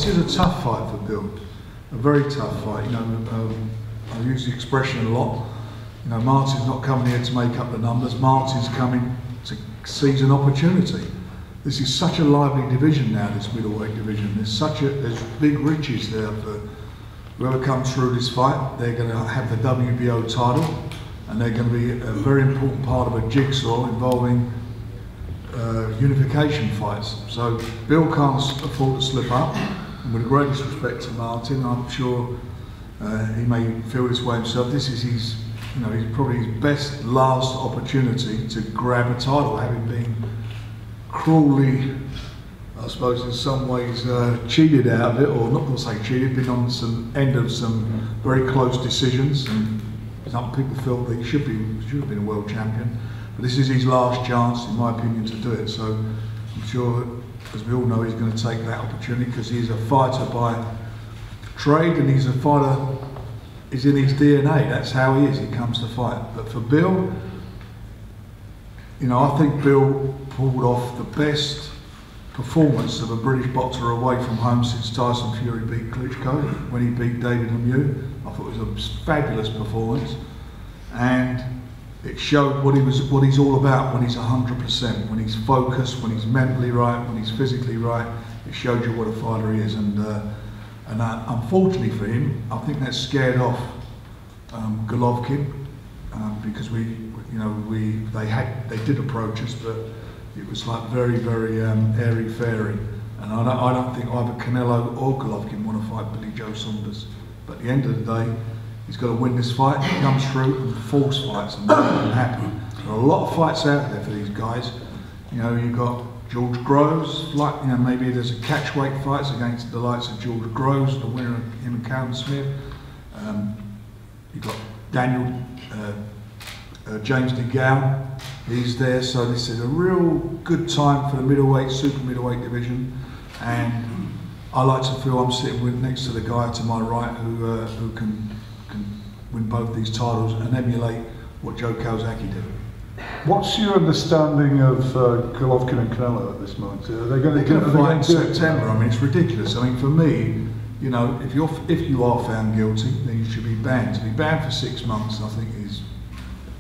this is a tough fight for Bill, a very tough fight. You know, I use the expression a lot. You know, Martin's not coming here to make up the numbers. Martin's coming to seize an opportunity. This is such a lively division now, this middleweight division. There's big riches there for whoever comes through this fight. They're going to have the WBO title, and they're going to be a very important part of a jigsaw involving unification fights. So Bill can't afford to slip up, and with the greatest respect to Martin, I'm sure he may feel this way himself. This is his, you know, he's probably his best last opportunity to grab a title, having been cruelly, I suppose in some ways, cheated out of it, or not going to say cheated, been on some end of some very close decisions, and some people feel that he should have been a world champion. But this is his last chance, in my opinion, to do it. So I'm sure, as we all know, he's going to take that opportunity because he's a fighter by trade, and he's a fighter. He's in his DNA. That's how he is. He comes to fight. But for Bill, you know, I think Bill pulled off the best performance of a British boxer away from home since Tyson Fury beat Klitschko, when he beat David Lemieux. I thought it was a fabulous performance, and it showed what he's all about when he's 100%, when he's focused, when he's mentally right, when he's physically right. It showed you what a fighter he is, and unfortunately for him, I think that scared off Golovkin, because they did approach us, but it was like very airy-fairy, and I don't think either Canelo or Golovkin want to fight Billy Joe Saunders. But at the end of the day, he's got to win this fight. He comes through and force fights and make them happy. There are a lot of fights out there for these guys. You know, you've got George Groves, like, you know, maybe there's a catchweight fights against the likes of George Groves, the winner of him and Callum Smith. You've got Daniel James DeGale, he's there, so this is a real good time for the middleweight, super middleweight division, and I like to feel I'm sitting next to the guy to my right who can win both these titles and emulate what Joe Calzaghe did. What's your understanding of Golovkin and Canelo at this moment? Are they going to fight in September? I mean, it's ridiculous. I mean, for me, you know, if you are found guilty, then you should be banned. To be banned for 6 months, I think is,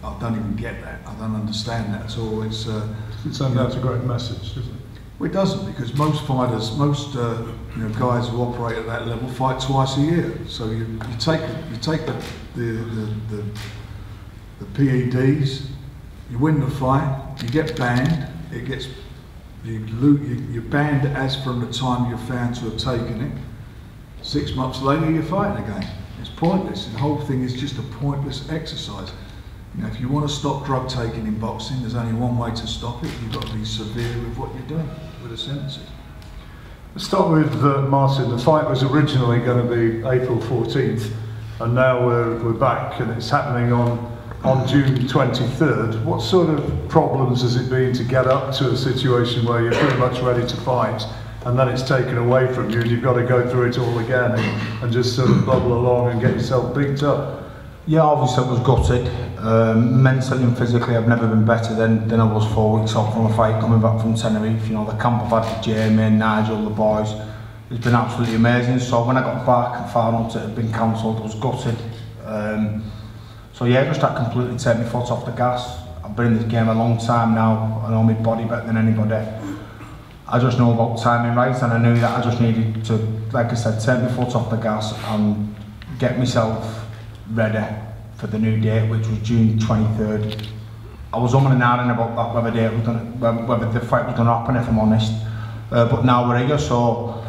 I don't even get that. I don't understand that at all. It's doesn't send out a great message, does it? Well, it doesn't, because most fighters, you know, guys who operate at that level fight twice a year. So you take the PEDs, you win the fight, you get banned. You're banned as from the time you're found to have taken it. 6 months later, you're fighting again. It's pointless. The whole thing is just a pointless exercise. You know, if you want to stop drug taking in boxing, there's only one way to stop it. You've got to be severe with what you're doing, with the sentences. Let's start with Martin. The fight was originally going to be April 14th, and now we're back, and it's happening on June 23rd. What sort of problems has it been to get up to a situation where you're pretty much ready to fight, and then it's taken away from you, and you've got to go through it all again and just sort of bubble along and get yourself beat up? Yeah, obviously I was gutted. Mentally and physically I've never been better than I was 4 weeks off from a fight coming back from Tenerife. You know, the camp I've had with Jamie, Nigel, the boys, it's been absolutely amazing. So when I got back and found out it had been cancelled, I was gutted. So yeah, just that completely take my foot off the gas. I've been in this game a long time now. I know my body better than anybody. I just know about timing right, and I knew that I just needed to, like I said, take my foot off the gas and get myself ready for the new date, which was June 23rd. I was umming and ahhing about that, whether the fight was going to happen, if I'm honest. But now we're here, so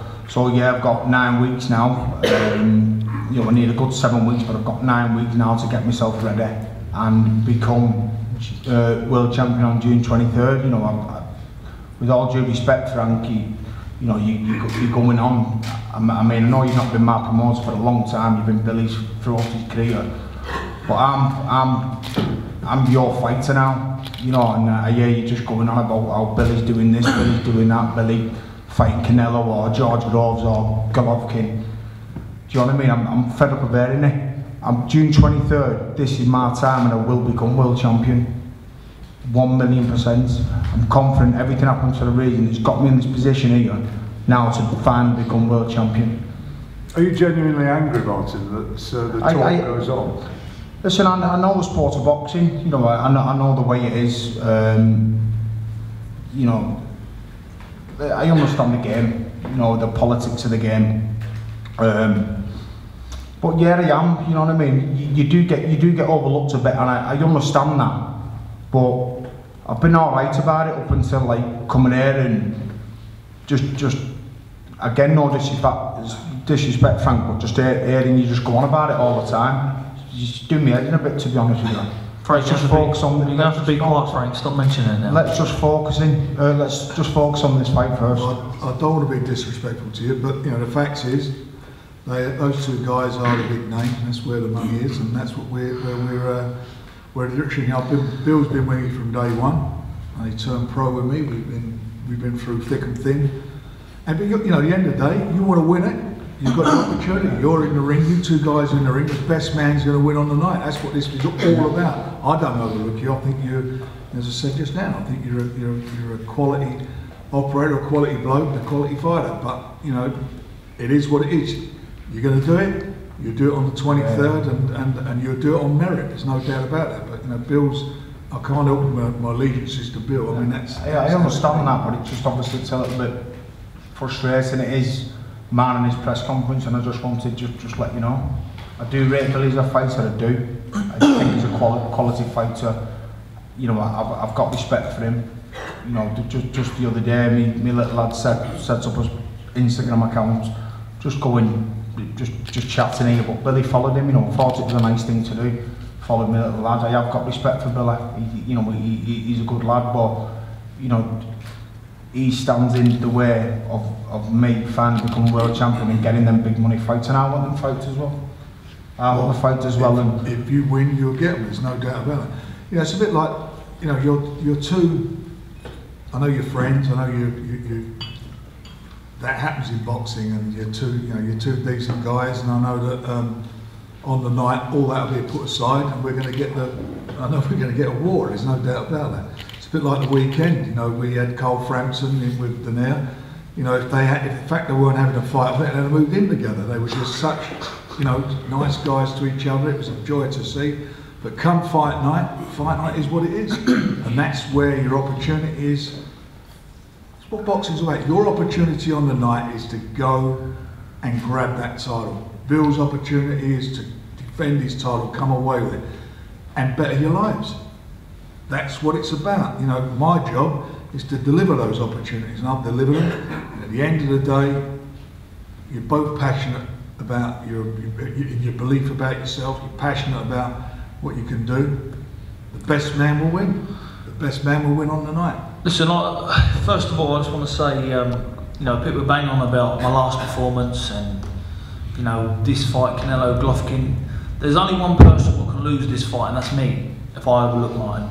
yeah, I've got 9 weeks now. You know, I need a good 7 weeks, but I've got 9 weeks now to get myself ready and become world champion on June 23rd. You know, with all due respect, Frank, you know, you're going on. I mean, I know you've not been my promoter for a long time. You've been Billy's throughout his career, but I'm your fighter now. You know, and yeah, you're just going on about how Billy's doing this, Billy's doing that, Billy fighting Canelo or George Groves or Golovkin. Do you know what I mean? I'm fed up of hearing it. I'm June 23rd. This is my time, and I will become world champion. 1,000,000%. I'm confident everything happens for a reason. It's got me in this position here now to finally become world champion. Are you genuinely angry, Martin, that the talk goes on? Listen, I know the sport of boxing, you know, I know the way it is, you know, I understand the game, you know, the politics of the game. But yeah, I am, you know what I mean? You do get overlooked a bit, and I understand that. But I've been alright about it up until like coming here and just again, no disrespect, Frank, but just hearing you just go on about it all the time. You just do me head in a bit, to be honest with you. Frank, just focus on. You're gonna have to be quiet, Frank. Stop mentioning it now. Let's just focus on this fight first. I don't want to be disrespectful to you, but you know the fact is, those two guys are the big names. That's where the money is, and that's what we're literally. Bill's been with me from day one, and he turned pro with me. We've been through thick and thin. And you know, at the end of the day, you want to win it. You've got the opportunity. You're in the ring. You two guys in the ring. The best man's going to win on the night. That's what this is all about. I don't overlook you. I think you, as I said just now, I think you're a quality operator, a quality bloke, a quality fighter. But you know, it is what it is. You're going to do it. You do it on the 23rd, and you'll do it on merit. There's no doubt about that. But you know, Bill's. I can't help my allegiances to Bill. I mean, I understand that, but it's just obviously it's a little bit frustrating. It is man in his press conference, and I just wanted to just let you know. I do rate Bill as a fighter. I do. I think he's a quality fighter. You know, I've got respect for him. You know, just the other day, me little lad set up his Instagram account, just going, just chatting here. But Billy followed him. You know, thought it was a nice thing to do. Followed me little lad. I have got respect for Billy. You know, he's a good lad, but you know, he stands in the way of me finally becoming world champion and getting them big money fights, and I want them fights as well. I want the fight as well. And if you win, you'll get them. There's no doubt about it. You know, it's a bit like, you know, you're two. I know you're friends. I know you. That happens in boxing, and you're two decent guys, and I know that. On the night, all that will be put aside, and we're going to get I know we're going to get a war. There's no doubt about that. It's a bit like the weekend. You know, we had Cole Frampton in with Danair. You know, if in fact they weren't having a fight, I think they'd have moved in together. They were just such, you know, nice guys to each other. It was a joy to see. But come fight night is what it is, and that's where your opportunity is. That's what boxing's about. Your opportunity on the night is to go and grab that title. Bill's opportunity is to defend his title, come away with it, and better your lives. That's what it's about. You know, my job is to deliver those opportunities, and I've delivered them. And at the end of the day, you're both passionate about your belief about yourself. You're passionate about what you can do. The best man will win. The best man will win on the night. Listen, first of all, I just want to say, you know, people bang on about my last performance and. You know, this fight, Canelo, Golovkin, there's only one person who can lose this fight, and that's me, if I overlook Martin.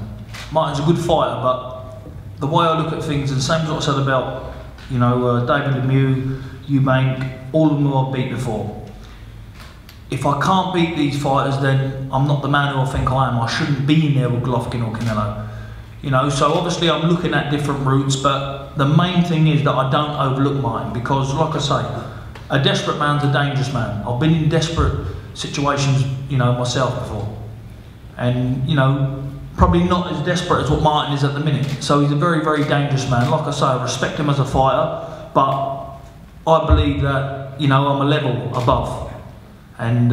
Martin's a good fighter, but the way I look at things, and the same as what I said about, you know, David Lemieux, Eubank, all of them who I've beat before. If I can't beat these fighters, then I'm not the man who I think I am. I shouldn't be in there with Golovkin or Canelo. You know, so obviously I'm looking at different routes, but the main thing is that I don't overlook Martin, because like I say, a desperate man's a dangerous man. I've been in desperate situations, you know, myself before. And, you know, probably not as desperate as what Martin is at the minute. So he's a very, very dangerous man. Like I say, I respect him as a fighter, but I believe that, you know, I'm a level above. And,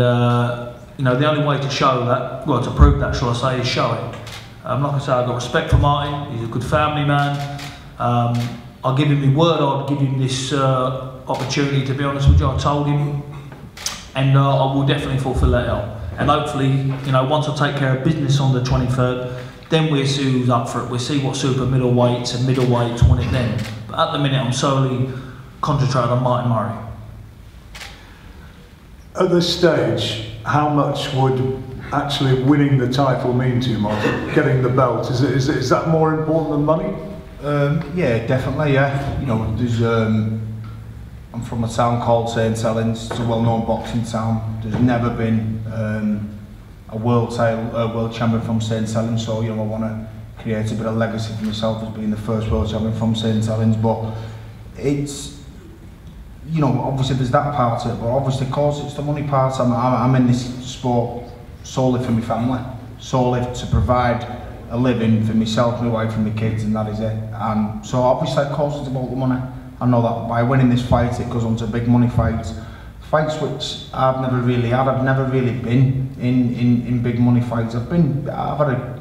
you know, the only way to show that, well, to prove that, shall I say, is show it. Like I say, I've got respect for Martin. He's a good family man. I'll give him my word, I'll give him this opportunity, to be honest with you. I told him, and I will definitely fulfil that out. And hopefully, you know, once I take care of business on the 23rd, then we'll see who's up for it. We'll see what super middleweights and middleweights want it then. But at the minute, I'm solely concentrated on Martin Murray. At this stage, how much would actually winning the title mean to you, Martin? Getting the belt, is that more important than money? Yeah, definitely. Yeah, you know, there's. I'm from a town called St Helens. It's a well-known boxing town. There's never been a world champion from St Helens, so you know I want to create a bit of legacy for myself as being the first world champion from St Helens. But it's you know, obviously there's that part of it, but obviously, of course, it's the money part. I'm in this sport solely for my family, solely to provide a living for myself, my wife and my kids, and that is it. And so obviously, of course, it's about the money. I know that by winning this fight, it goes on to big money fights which I've never really had. I've never really been in big money fights. I've had a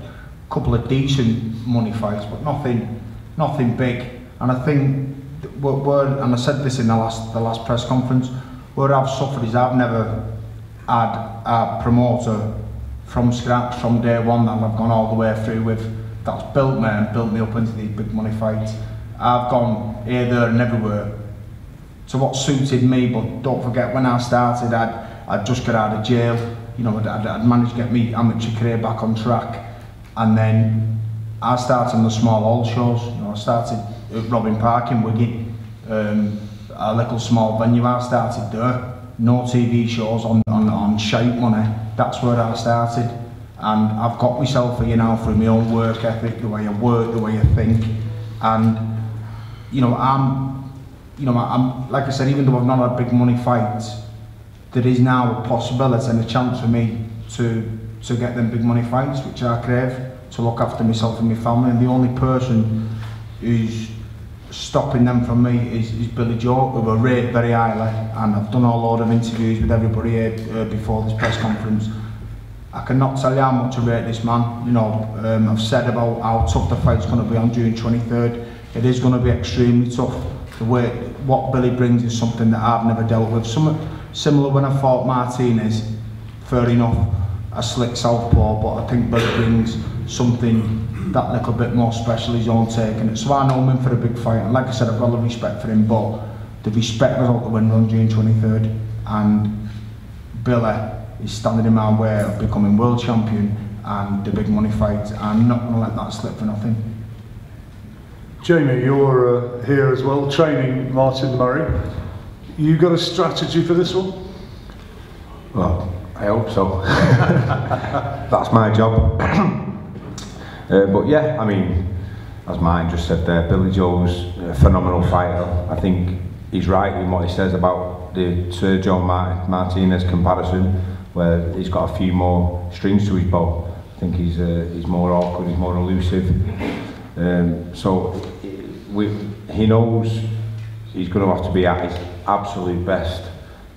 couple of decent money fights, but nothing big. And I think and I said this in the last press conference, where I've suffered is I've never had a promoter from scratch, from day one, that I've gone all the way through with, that's built me and built me up into these big money fights. I've gone here, there and everywhere to what suited me, but don't forget, when I started, I'd just got out of jail. You know, I'd managed to get my amateur career back on track, and then I started on the small hall shows. You know, I started at Robin Park in Wigan, a little small venue. I started there, no TV shows on shite money. That's where I started, and I've got myself here now through my own work ethic, the way I work, the way I think, and you know, I'm like I said, even though I've not had big money fights, there is now a possibility and a chance for me to get them big money fights, which I crave, to look after myself and my family. And the only person who's stopping them from me is Billy Joe, who I rate very highly, and I've done a lot of interviews with everybody here before this press conference. I cannot tell you how much I rate this man. You know, I've said about how tough the fight's going to be on June 23rd. It is going to be extremely tough. What Billy brings is something that I've never dealt with. Similar when I fought Martinez, fair enough, a slick southpaw, but I think Billy brings something that little bit more special, his own take in it. So I know him for a big fight, and like I said, I've got a lot of respect for him, but the respect was out the window on June 23rd, and Billy is standing in my way of becoming world champion and the big money fight. I'm not going to let that slip for nothing. Jamie, you're here as well, training Martin Murray. You got a strategy for this one? Well, I hope so. That's my job. But yeah, I mean, as Martin just said there, Billy Joe's a phenomenal fighter. I think he's right in what he says about the Sergio Martinez comparison, where he's got a few more strings to his bow. I think he's more awkward, he's more elusive. So he knows he's going to have to be at his absolute best,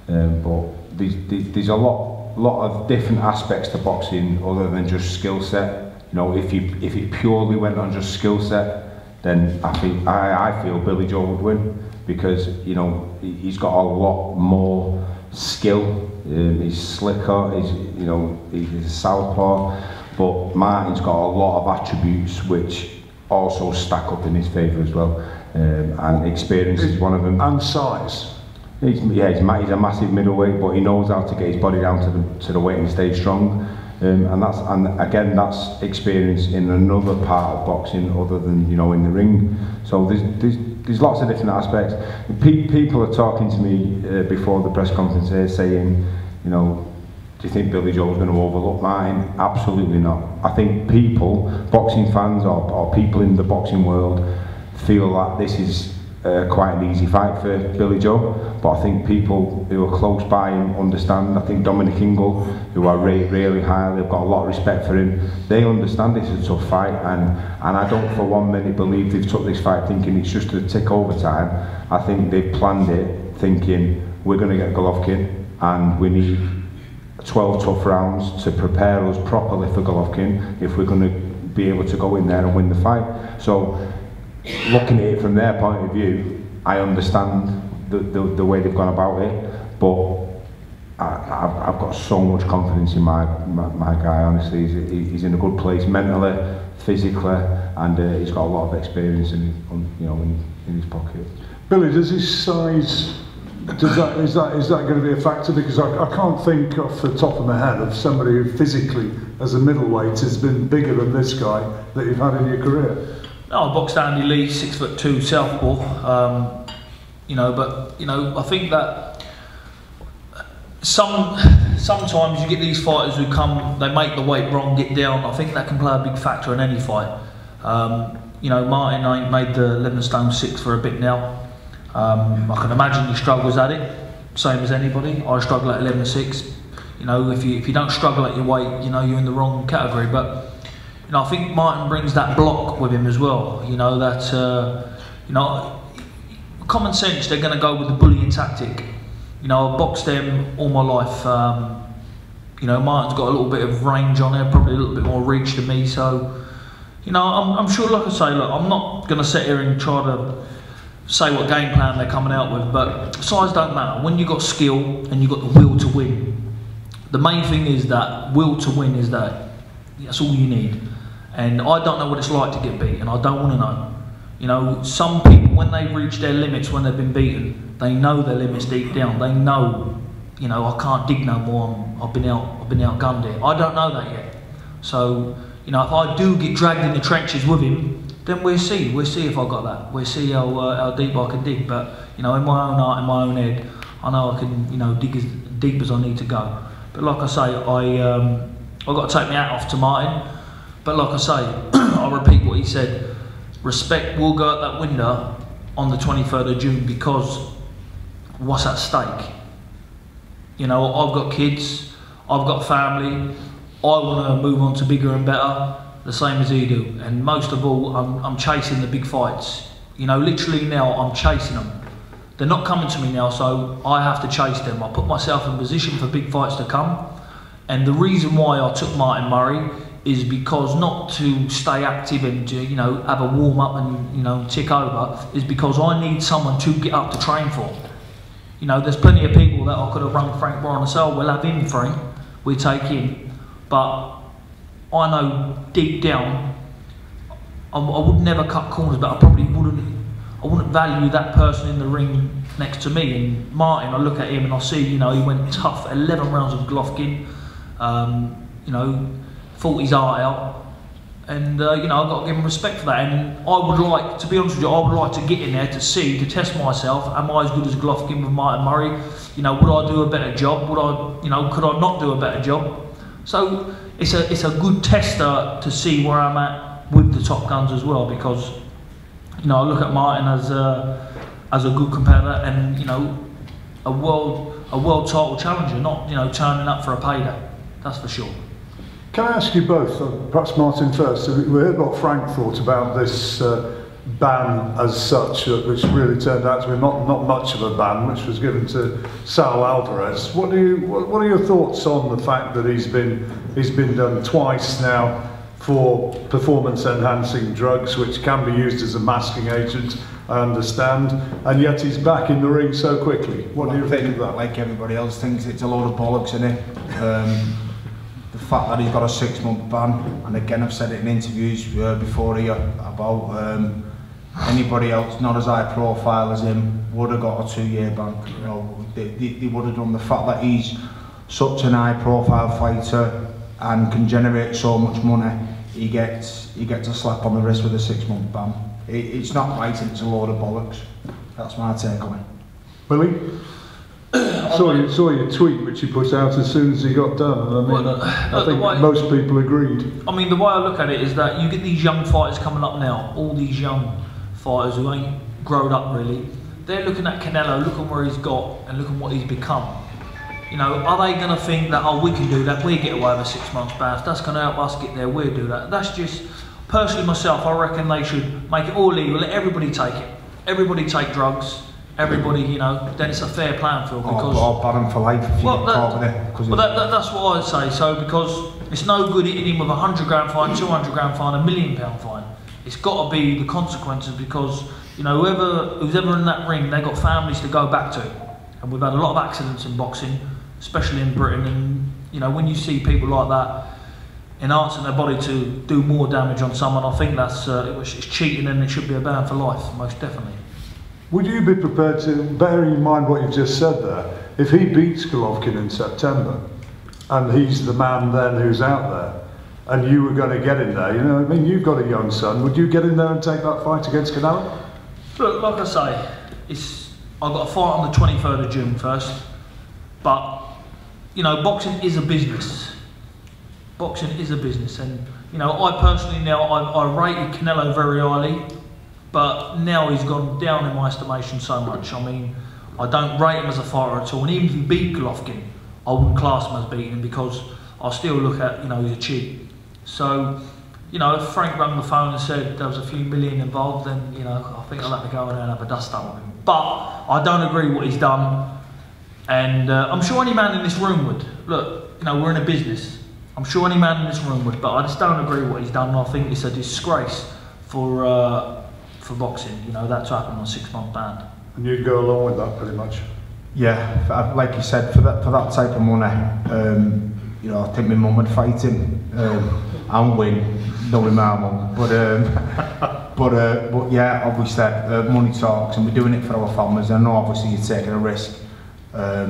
but there's a lot of different aspects to boxing other than just skill set. You know, if it purely went on just skill set, then I feel Billy Joe would win, because you know he's got a lot more skill. He's slicker. He's a southpaw, but Martin's got a lot of attributes which also stack up in his favour as well, and experience is one of them. And size. He's a massive middleweight, but he knows how to get his body down to the weight and stay strong. And again, that's experience in another part of boxing other than, you know, in the ring. So there's lots of different aspects. People are talking to me before the press conference here saying, you know, do you think Billy Joe's going to overlook Martin? Absolutely not. I think people, boxing fans or people in the boxing world, feel that this is quite an easy fight for Billy Joe, but I think people who are close by him understand. I think Dominic Ingle, who I rate really highly, have got a lot of respect for him. They understand this is a tough fight, and I don't for 1 minute believe they've took this fight thinking it's just a tick over time. I think they've planned it thinking we're going to get Golovkin and we need 12 tough rounds to prepare us properly for Golovkin if we're going to be able to go in there and win the fight. So looking at it from their point of view, I understand the way they've gone about it, but I've got so much confidence in my guy. Honestly, he's in a good place mentally, physically, and he's got a lot of experience in his pocket. Billy, does his size, is that going to be a factor? Because I can't think off the top of my head of somebody who physically, as a middleweight, has been bigger than this guy that you've had in your career. No, I boxed Andy Lee, 6'2" southpaw. I think that sometimes you get these fighters who come, they make the weight wrong, get down. I think that can play a big factor in any fight. Martin ain't made the 11 stone 6 for a bit now. I can imagine he struggles at it, same as anybody. I struggle at 11.6. You know, if you don't struggle at your weight, you know, you're in the wrong category. But you know, I think Martin brings that block with him as well. You know, that you know, common sense, they're going to go with the bullying tactic. You know, I've boxed them all my life. You know, Martin's got a little bit of range on there, probably a little bit more reach than me. So, you know, I'm sure, like I say, look, I'm not going to sit here and try to say what game plan they're coming out with, but size don't matter. When you've got skill and you've got the will to win, the main thing is that will to win is that's all you need. And I don't know what it's like to get beaten. I don't want to know. You know, some people, when they reach their limits, when they've been beaten, they know their limits deep down. They know, you know, I can't dig no more. I've been outgunned here. I don't know that yet. So, you know, if I do get dragged in the trenches with him, then we'll see. We'll see if I got that. We'll see how deep I can dig. But you know, in my own heart, in my own head, I know I can, you know, dig as deep as I need to go. But like I say, I got to take my hat off to Martin. But like I say, I'll repeat what he said. Respect will go out that window on the 23rd of June because what's at stake? You know, I've got kids, I've got family. I want to move on to bigger and better, the same as he do. And most of all, I'm chasing the big fights. You know, literally now I'm chasing them. They're not coming to me now, so I have to chase them. I put myself in position for big fights to come. And the reason why I took Martin Murray is because not to stay active and to, you know, have a warm up and, you know, tick over, is because I need someone to get up to train for. You know, there's plenty of people that I could have run Frank Bryan and said, oh, we'll have him, Frank, we take him. But I know deep down, I would never cut corners, but I probably wouldn't value that person in the ring next to me. And Martin, I look at him and I see, you know, he went tough, 11 rounds of Golovkin, you know, fought his heart out. And, you know, I've got to give him respect for that. And I would like, to be honest with you, I would like to get in there to test myself. Am I as good as Golovkin with Martin Murray? You know, would I do a better job? Would I, you know, could I not do a better job? So it's a good tester to see where I'm at with the top guns as well, because, you know, I look at Martin as a good competitor and, you know, a world title challenger, not, you know, turning up for a payday. That's for sure. Can I ask you both, perhaps Martin first, we heard what Frank thought about this ban as such, which really turned out to be not much of a ban, which was given to Sal Alvarez. What are your thoughts on the fact that he's been done twice now for performance enhancing drugs, which can be used as a masking agent, I understand, and yet he's back in the ring so quickly? What do you think of that? Like everybody else thinks it's a load of bollocks, isn't it? The fact that he's got a 6-month ban, and again I've said it in interviews before here about anybody else not as high profile as him would have got a 2-year ban. You know, they would have done. The fact that he's such an high profile fighter and can generate so much money, he gets a slap on the wrist with a 6-month ban. It's not right, it's a load of bollocks. That's my take on it. Billy? Saw your tweet which you put out as soon as he got done, and I think most people agreed. I mean, the way I look at it is that you get these young fighters coming up now, all these young fighters who ain't grown up really. They're looking at Canelo, looking where he's got and looking what he's become. You know, are they going to think that, oh, we can do that, we get away with a 6-month ban, if that's going to help us get there, we'll do that. That's just, personally myself, I reckon they should make it all legal, let everybody take it. Everybody take drugs. Everybody, you know, then it's a fair playing field, because I'll ban him for life if you get caught with it. Well, that's what I'd say. So, because it's no good hitting him with a 100-grand fine, 200-grand fine, £1 million fine. It's got to be the consequences, because, you know, who's ever in that ring, they've got families to go back to, and we've had a lot of accidents in boxing, especially in Britain. And you know, when you see people like that enhancing their body to do more damage on someone, I think that's it's cheating, and it should be a ban for life, most definitely. Would you be prepared to, bearing in mind what you've just said there, if he beats Golovkin in September, and he's the man then who's out there, and you were going to get in there, you know, I mean, you've got a young son, would you get in there and take that fight against Canelo? Look, like I say, I've got a fight on the 23rd of June first, but, you know, boxing is a business. Boxing is a business, and, you know, I personally now, I rated Canelo very highly. but now he's gone down in my estimation so much. I mean, I don't rate him as a fighter at all, and even if he beat Golovkin, I wouldn't class him as beating him because I still look at, you know, he's a cheat. So, you know, if Frank rang the phone and said there was a few million involved, then, you know, I think I'll have to go in there and have a dust up with him. But I don't agree with what he's done, and I'm sure any man in this room would. Look, you know, we're in a business. I'm sure any man in this room would, but I just don't agree with what he's done, and I think it's a disgrace for boxing, you know, that to happen on a 6-month ban. And you'd go along with that pretty much? Yeah, like you said, for that type of money, you know, I think my mum would fight him and win, knowing my mum. But yeah, obviously, money talks, and we're doing it for our families. I know, obviously, you're taking a risk. I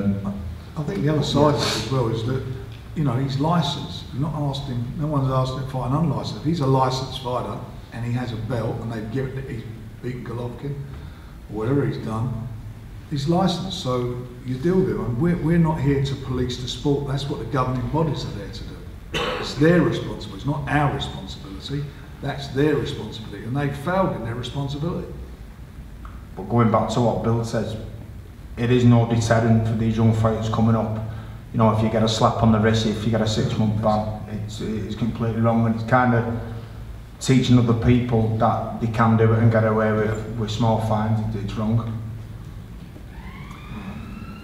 think the other side of it as well is that, you know, he's licensed. You're not asked him. No one's asked him to fight an unlicensed. If he's a licensed fighter and he has a belt and they've given it, he's beaten Golovkin or whatever he's done, he's licensed. So you deal with him. And we're not here to police the sport. That's what the governing bodies are there to do. It's their responsibility. It's not our responsibility. That's their responsibility, and they failed in their responsibility. But going back to what Bill says, it is no deterrent for these young fighters coming up. You know, if you get a slap on the wrist, if you get a 6-month ban, it's completely wrong, and it's kind of teaching other people that they can do it and get away with small fines. It's wrong.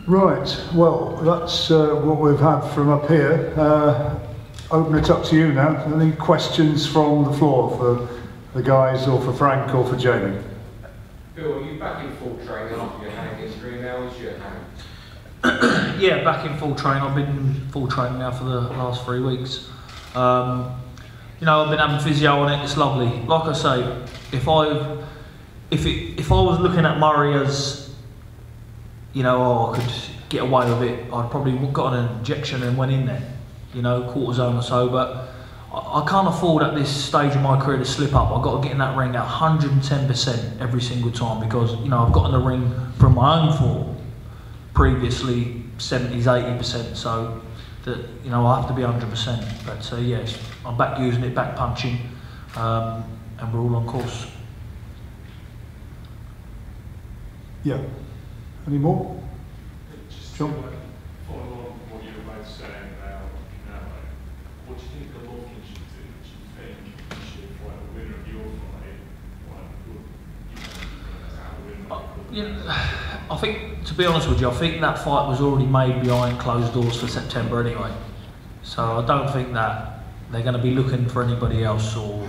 Right, well, that's what we've had from up here. Open it up to you now. Any questions from the floor for the guys, or for Frank, or for Jamie? Bill, are you back in full training after your hand injury now? Is your hand? Yeah, back in full training. I've been in full training now for the last 3 weeks. You know, I've been having physio on it. It's lovely. Like I say, if I was looking at Murray as, you know, oh, I could get away with it, I'd probably got an injection and went in there, you know, cortisone or so. But I can't afford at this stage of my career to slip up. I've got to get in that ring at 110% every single time, because, you know, I've got in the ring from my own form previously 70s, 80%. So that, you know, I have to be 100%. But yes, I'm back using it, back punching, and we're all on course. Yeah. Any more? Just John? to follow on from what you were both saying about Canelo, what do you think Golovkin should do? Do you think he should fight the winner of your fight? I think, to be honest with you, I think that fight was already made behind closed doors for September anyway. So I don't think that they're going to be looking for anybody else, or,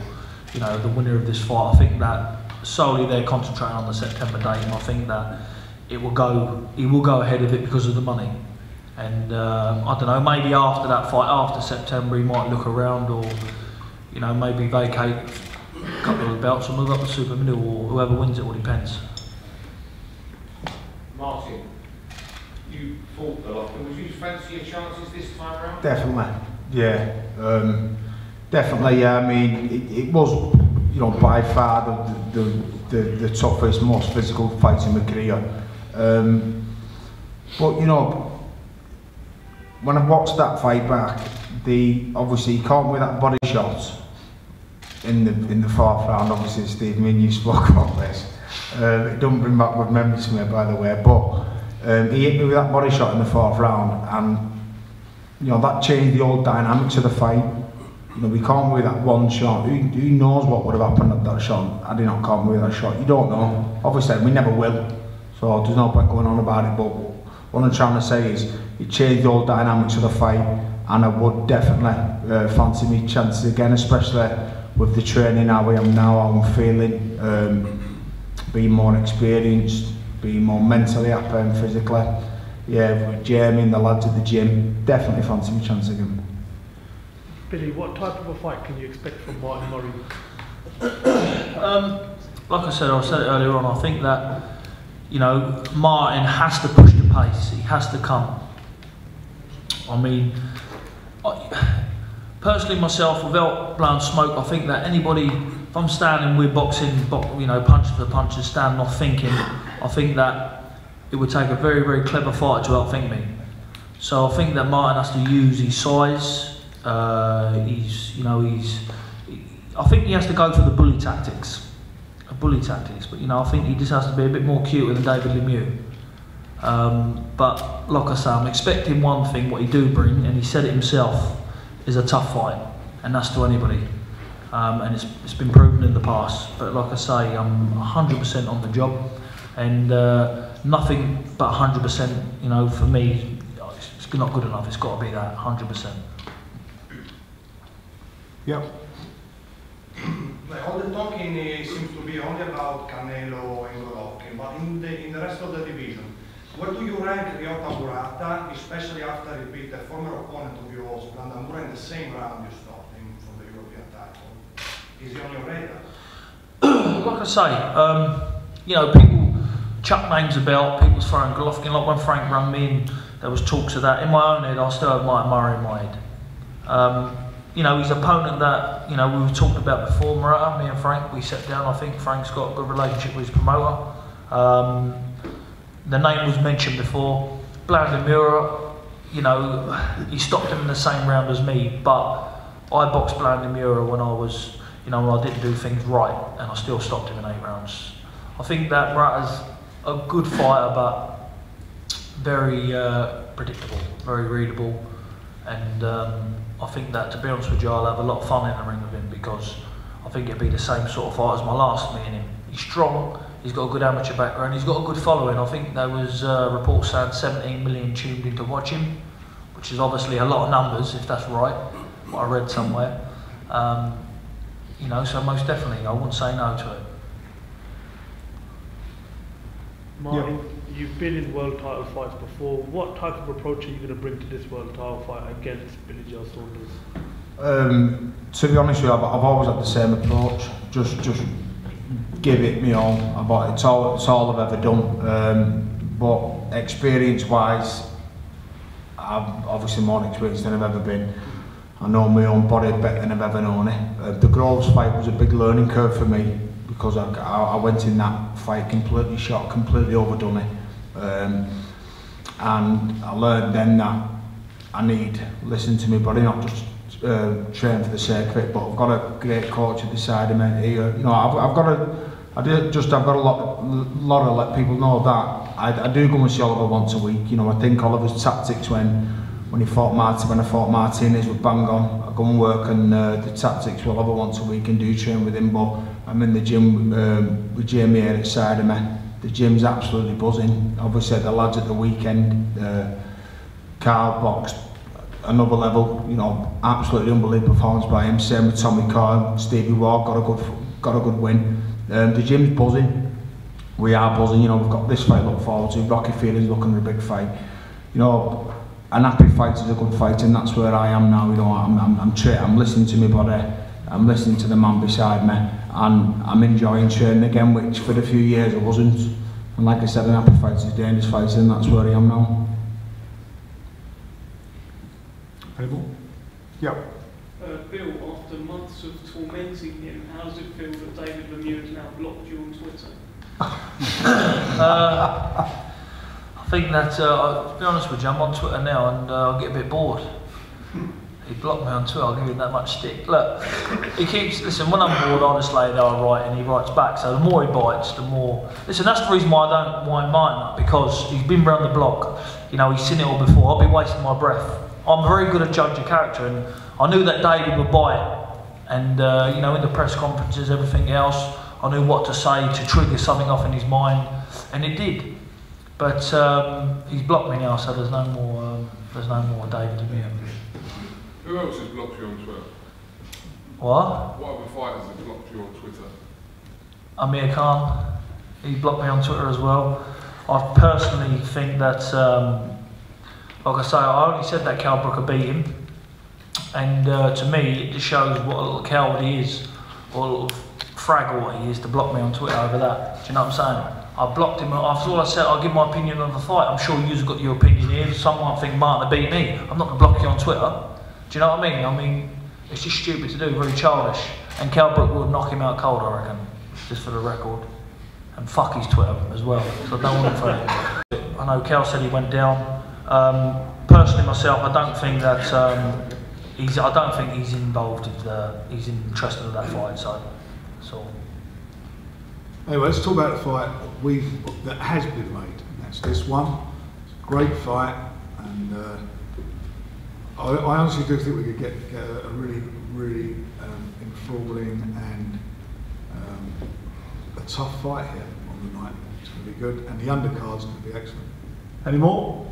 you know, the winner of this fight. I think that solely they're concentrating on the September date, and I think that he will go ahead of it because of the money. And I don't know, maybe after that fight, after September, he might look around, or, you know, maybe vacate a couple of the belts and move up to super middle, or whoever wins it, all depends. Martin, you fought Golovkin. Would you fancy your chances this time around? Definitely, yeah. Definitely, yeah. I mean, it was, you know, by far the toughest, most physical fight in my career. But, you know, when I watched that fight back, obviously he caught me with that body shot in the 4th round. Obviously, Steve, me and you spoke about this. It doesn't bring back good memories to me, by the way, but he hit me with that body shot in the 4th round, and, you know, that changed the whole dynamics of the fight. You know, we caught me with that one shot. Who knows what would have happened at that shot had he not caught me with that shot? You don't know. Obviously, we never will. So there's no point going on about it. But what I'm trying to say is, it changed the whole dynamics of the fight, and I would definitely fancy me chances again, especially with the training how I am now, how I'm feeling, being more experienced, being more mentally happy and physically. Yeah, with Jamie and the lads at the gym, definitely fancy me chance again. Billy, what type of a fight can you expect from Martin Murray? Like I said it earlier on, I think that, you know, Martin has to push the pace, he has to come. I mean, personally myself, without blowing smoke, I think that anybody, if I'm standing with boxing, you know, punch for punch, standing off thinking, I think that it would take a very, very clever fighter to outthink me. So I think that Martin has to use his size. I think he has to go for the bully tactics. bully tactics, but you know, I think he just has to be a bit more cuter than David Lemieux. But like I say, I'm expecting one thing, what he do bring, and he said it himself, is a tough fight, and that's to anybody. And it's been proven in the past. But like I say, I'm 100% on the job, and nothing but 100%. You know, for me, it's not good enough. It's got to be that 100%. Yep. All the talking seems to be only about Canelo and Golovkin, but in the rest of the division, where do you rank Ryota Murata, especially after he beat a former opponent of yours, Blandamura, in the same round you stopped him for the European title? Is he on your radar? Like I say, you know, people chuck names about, people's throwing Golovkin. Like when Frank rang me in, there was talks of that. In my own head, I still have Mike Murray in my head. You know, his opponent that, you know, we were talking about before, Murata, me and Frank, we sat down. I think Frank's got a good relationship with his promoter. The name was mentioned before. Blandamura, you know, he stopped him in the same round as me, but I boxed Blandamura when I was, you know, when I didn't do things right, and I still stopped him in 8 rounds. I think that Murata's a good fighter, but very predictable, very readable, and I think that, to be honest with you, I'll have a lot of fun in the ring with him, because I think it'd be the same sort of fight as my last meeting him. He's strong, he's got a good amateur background, he's got a good following. I think there was reports saying 17 million tuned in to watch him, which is obviously a lot of numbers, if that's right, what I read somewhere. You know, so most definitely, I wouldn't say no to it. Martin, you've been in world title fights before. What type of approach are you going to bring to this world title fight against Billy Joe Saunders? To be honest with you, I've always had the same approach. Just give it me all. It's all I've ever done. But experience-wise, I'm obviously more experienced than I've ever been. I know my own body better than I've ever known it. The Groves fight was a big learning curve for me, because I went in that fight completely shocked, completely overdone it. And I learned then that I need to listen to my body, not just train for the sake of it. But I've got a great coach at the side of me here. You know, I've got a lot of let people know that I do go and see Oliver once a week. You know, I think Oliver's tactics when I fought Martinez were bang on. I go and work on the tactics with Oliver once a week and do train with him. But I'm in the gym with Jamie here at the side of me. The gym's absolutely buzzing. Obviously the lads at the weekend, Carl boxed another level, you know, absolutely unbelievable performance by him. Same with Tommy Coyle, Stevie Ward got a good win. The gym's buzzing. We are buzzing. You know, we've got this fight to look forward to. Rocky Fielding's looking at a big fight. You know, an happy fight is a good fight, and that's where I am now. You know, I'm listening to my body. I'm listening to the man beside me, and I'm enjoying training again, which for a few years I wasn't. And like I said, an happy fight is a dangerous fight, and that's where I am now. People? Yep. Bill, after months of tormenting him, how does it feel that David Lemieux has now blocked you on Twitter? I think that, to be honest with you, I'm on Twitter now, and I get a bit bored. He blocked me on Twitter, I'll give him that much stick. Look, he keeps, listen, when I'm bored, I just lay there, I write, and he writes back. So the more he bites, the more. Listen, that's the reason why I don't mind mine, because he's been round the block. You know, he's seen it all before. I'll be wasting my breath. I'm very good at judging character, and I knew that David would bite. And, you know, in the press conferences, everything else, I knew what to say to trigger something off in his mind, and it did. But he's blocked me now, so there's no more David Lemieux. Who else has blocked you on Twitter? What? What other fighters have blocked you on Twitter? Amir Khan, he blocked me on Twitter as well. I personally think that, like I say, I only said that Cal Brooker beat him, and to me it just shows what a little coward he is, or a little fraggle he is, to block me on Twitter over that. Do you know what I'm saying? I blocked him. After all I said, I'll give my opinion on the fight. I'm sure you've got your opinion here. Someone think Martin beat me. I'm not going to block you on Twitter. Do you know what I mean? I mean, it's just stupid to do, very childish. And Cal Brook would knock him out cold, I reckon, just for the record. And fuck his Twitter as well, so I don't want him for it. I know Cal said he went down. Personally, myself, I don't think that I don't think he's involved. He's interested in that fight, so that's all. Anyway, let's talk about the fight that has been made. And that's this one. It's a great fight, and I honestly do think we could get a really enthralling and a tough fight here on the night. It's going to be good, and the undercard's going to be excellent. Any more?